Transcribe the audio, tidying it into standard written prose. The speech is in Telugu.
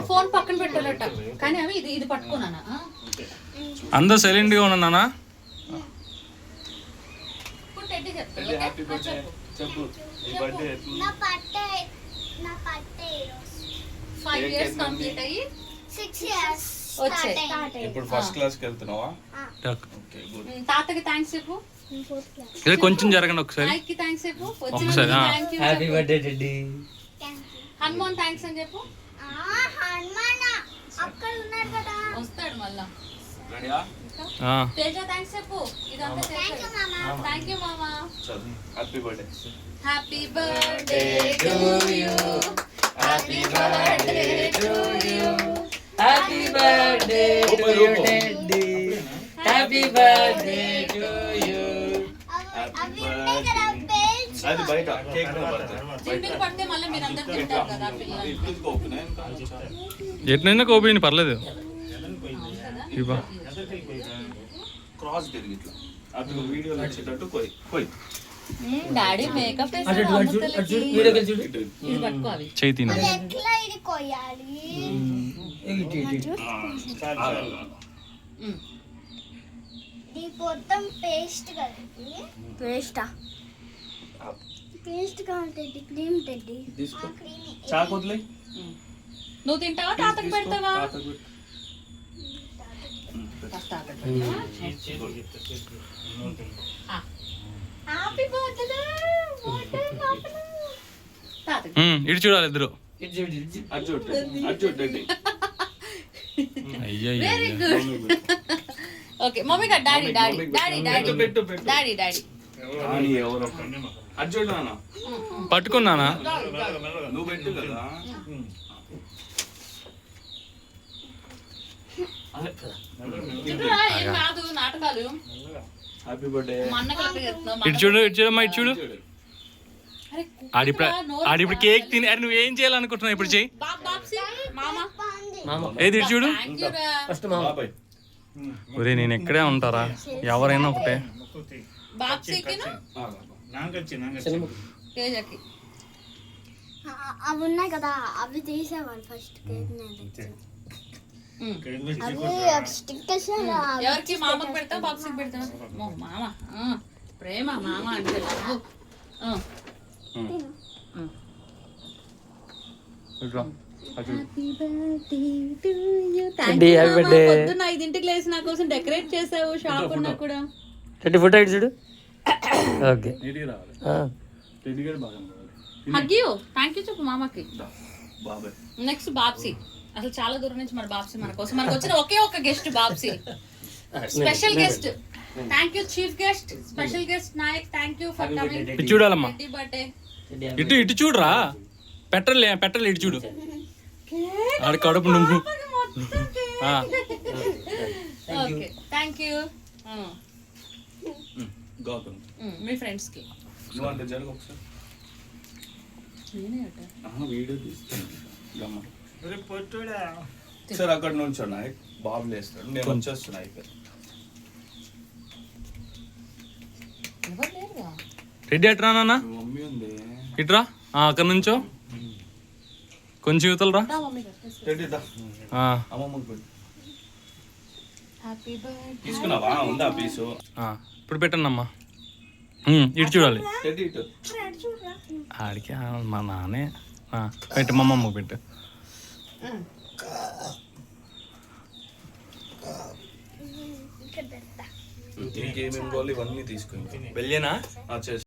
ఫోన్ పక్కన పెట్టాలట కానీ అవి ఇది ఇది పట్టుకున్నానా అందరూ సైలెంట్ గా ఉన్నానా చెప్పు 5 years కంప్లీట్ అయ్యి 6 years వచ్చాయి. ఇప్పుడు ఫస్ట్ క్లాస్ కి వెళ్తున్నావా? ఓకే తాతకి థ్యాంక్స్ చెప్పు. ఇది కొంచెం జరగండి ఒకసారి. కి థ్యాంక్స్ చెప్పు. ఒకసారి, happy birthday daddy. Hanuman thanks అని చెప్పు. హనుమాన్ అక్కడ ఉన్నారు కదా వస్తాడు మళ్ళా. రెడీయా? తేజ థ్యాంక్స్ చెప్పు. ఇదంతా థాంక్యూ మామా. థ్యాంక్ యూ మామా. చదువు. Happy birthday. Happy birthday to you. Happy birthday to you. Happy birthday to you daddy. Happy birthday to you. అవి ఉంటాయి కదా బెల్స్ అది బయట కేక్ లో పడతాయి. జిమ్మికి పడితే మళ్ళీ మీరందరూ తింటారు కదా పిల్లలు. ఇట్లా ఓపెన్ ఎట్లయినా కోపి పర్లేదు. ఇవ్వ క్రాస్ తిరిగి ఇట్లా అటు వీడియోలో వచ్చేటట్టు పోయి పోయి డాడీ మేకప్ వీడియోకి చూడు. ఇది పట్టుకో అవి. చేయి తిన అది ఎట్లా ఇది కొయ్యాలి ఇది మొత్తం పేస్ట్ కలిపి పేస్టా పేస్ట్ కావాలి క్రీమ్ టెడ్డి తీసుకో. క్రీమ్ చాకు వదిలే. నువ్వు తింటావా తాతకు పెడతావా? హ్యాపీ బర్త్డే తాతకి. ఇటు చూడాలి ఇద్దరు. అర్జున్ రెడ్డి. అయ్యో వెరీ గుడ్. ఓకే మమ్మీ గా డాడీ డాడీ డాడీ డాడీ పెట్టు పెట్టు. డాడీ డాడీ అని ఎవరో అర్జున్ నాన్న పట్టుకున్నానా? నువ్వు పెట్టు కదా. చూడురా, ఏం కాదు నాటకాలు. Happy birthday. మా అన్న కరెక్ట్ చేస్తున్నావు. ఇటు చూడు ఇటు చూడమ్మా ఇటు చూడు. అరే ఆడిప్పుడు కేక్ తిని అరే నువ్వేం చేయాలనుకుంటున్నావు ఇప్పుడు చెయ్యి. బాప్సీ మామా మామ ఏది ఇటు చూడు. థ్యాంక్ యూ రా. ఫస్ట్ మామ. బాబాయ్. ఒరే నేను ఎక్కడే ఉంటారా ఎవరైనా ఒకటే. బాప్సీకి తేజకి అవి ఉన్నాయి కదా అవి తీసేవాళ్ళు ఫస్ట్ కేక్ అవి స్టిక్కర్స్ ఎవరికి మామకు పెడతావు బాప్సీకి పెడతావు? మామ ప్రేమ మామ అంటే లవ్. Happy birthday. పొద్దున్న 5ంటికి లేచి నా కోసం డెకరేట్ చేసావు షాప్ ఉన్నా కూడా. డాడీ ఫోటో ఇటు చూడు. Okay hug you thank you చెప్పు మామకి. బాబాయ్. నెక్స్ట్ బాప్సీ. అసలు చాలా దూరం నుంచి మన బాప్సీ మన కోసం మనకు వచ్చిన ఒకే ఒక గెస్ట్ బాప్సీ. Special guest. Thank you chief guest special guest Naik thank you for coming. ఇటు చూడాలమ్మా. Happy birthday. ఇటు ఇటు చూడరా. పెట్టలే ఇటు చూడు. ఆడి కడుపు నువ్వు. Okay thank you. గౌతమ్ మీ ఫ్రెండ్స్ కి నువ్వు అంత జరుగు ఒకసారి. నేనే అట. వీడియో తీస్తాను సార్. అక్కడ నుంచి ఉన్నాయి బాబు లేస్తాడు నేను వచ్చేస్తున్నా. అయిపోయి ఎవరు లేరుగా. రెడీ అట్రా నాన్న మమ్మీ ఉంది. ఇట్రా అక్కడ నుంచో కొంచెం యువతలరా. రా మమ్మీ గారు. రెడ్డిదా అమ్మమ్మకి పెట్టు. Happy birthday. తీసుకున్నావా? ఉందా పీసు? ఇప్పుడు పెట్టండి అమ్మా. ఇటు చూడాలి. రెడ్డి ఇటు. ఆడికి మా నాన్నే పెట్టు మా అమ్మమ్మకి పెట్టు. ఇంకేమేమి కావాలి ఇవన్నీ తీసుకుని వెళ్ళేనా చేసి